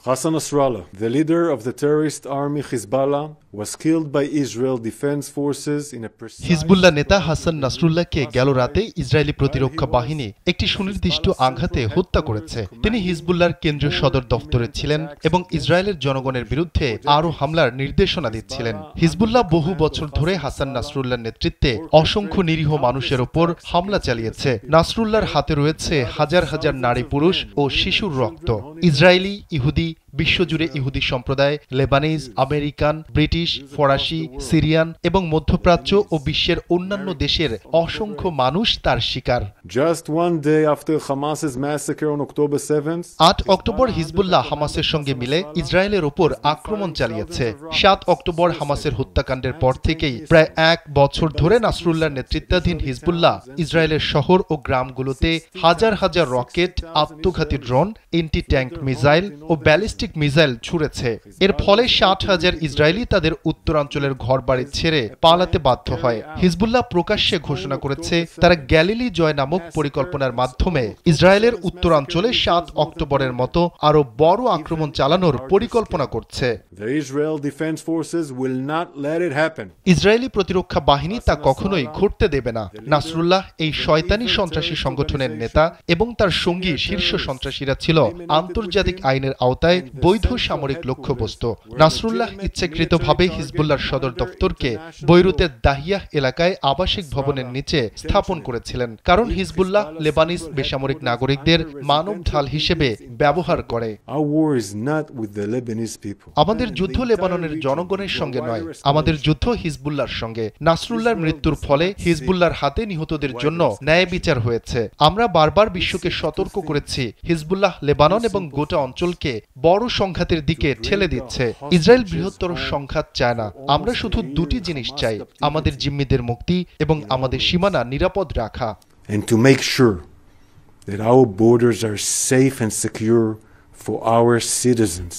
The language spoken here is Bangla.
Hassan Nasrallah, the leader of the terrorist army Hezbollah, was killed by Israel Defense Forces in a precise... Hezbollah নেতা হাসান নাসরুল্লাহকে গেল রাতে ইসরায়েলি প্রতিরক্ষা বাহিনী একটি সুনির্দিষ্ট আঘাতে হত্যা করেছে। তিনি হিজবুল্লাহর কেন্দ্রীয় সদর দফতরে ছিলেন এবং ইসরায়েলের জনগণের বিরুদ্ধে আরও হামলার নির্দেশনা দিচ্ছিলেন। হিজবুল্লাহ বহু বছর ধরে হাসান নাসরুল্লাহর নেতৃত্বে অসংখ্য নিরীহ মানুষের ওপর হামলা চালিয়েছে। নাসরুল্লাহর হাতে রয়েছে হাজার হাজার নারী, পুরুষ ও শিশুর রক্ত। ইসরায়েলি, ইহুদি, বিশ্বজুড়ে ইহুদি সম্প্রদায়, লেবানিজ, আমেরিকান, ব্রিটিশ, ফরাসি, সিরিয়ান এবং মধ্যপ্রাচ্য ও বিশ্বের অন্যান্য দেশের অসংখ্য মানুষ তার শিকার। 8 অক্টোবর হিজবুল্লাহ হামাসের সঙ্গে মিলে ইসরায়েলের ওপর আক্রমণ চালিয়েছে। 7 অক্টোবর হামাসের হত্যাকাণ্ডের পর থেকেই প্রায় 1 বছর ধরে নাসরুল্লাহর নেতৃত্বাধীন হিজবুল্লাহ ইসরায়েলের শহর ও গ্রামগুলোতে হাজার হাজার রকেট, আত্মঘাতী ড্রোন, এন্টি ট্যাঙ্ক মিসাইল ও ব্যালিস্টিক মিসাইল ছুড়েছে। এর ফলে 60,000 ইসরায়েলি তাদের উত্তরাঞ্চলের ঘরবাড়ি ছেড়ে পালাতে বাধ্য হয়। হিজবুল্লাহ প্রকাশ্যে ঘোষণা করেছে তারা গ্যালিলি জয় নামক পরিকল্পনার মাধ্যমে ইসরায়েলের উত্তরাঞ্চলে 7 অক্টোবরের মতো আরো বড় আক্রমণ চালানোর পরিকল্পনা করছে। ইসরায়েলি প্রতিরক্ষা বাহিনী তা কখনোই ঘটতে দেবে না। নাসরুল্লাহ এই শয়তানি সন্ত্রাসী সংগঠনের নেতা এবং তার সঙ্গী শীর্ষ সন্ত্রাসীরা ছিল আন্তর্জাতিক আইনের আওতায় বৈধ সামরিক লক্ষ্যবস্তু। নাসরুল্লাহ ইচ্ছাকৃতভাবে হিজবুল্লাহর সদর দফতরকে বৈরুতের দাহিয়াহ এলাকায় আবাসিক ভবনের নিচে স্থাপন করেছিলেন, কারণ হিজবুল্লাহ লেবানিজ বেসামরিক নাগরিকদের মানব ঢাল হিসেবে ব্যবহার করে। আমাদের যুদ্ধ লেবাননের জনগণের সঙ্গে নয়, আমাদের যুদ্ধ হিজবুল্লাহর সঙ্গে। নাসরুল্লাহর মৃত্যুর ফলে হিজবুল্লাহর হাতে নিহতদের জন্য ন্যায় বিচার হয়েছে। আমরা বারবার বিশ্বকে সতর্ক করেছি হিজবুল্লাহ লেবানন এবং গোটা অঞ্চলকে বড় সংঘাতের দিকে ঠেলে দিচ্ছে। ইসরায়েল বৃহত্তর সংঘাত চায় না। আমরা শুধু দুটি জিনিস চাই, আমাদের জিম্মিদের মুক্তি এবং আমাদের সীমানা নিরাপদ রাখা। And to make sure that our borders are safe and secure for our citizens.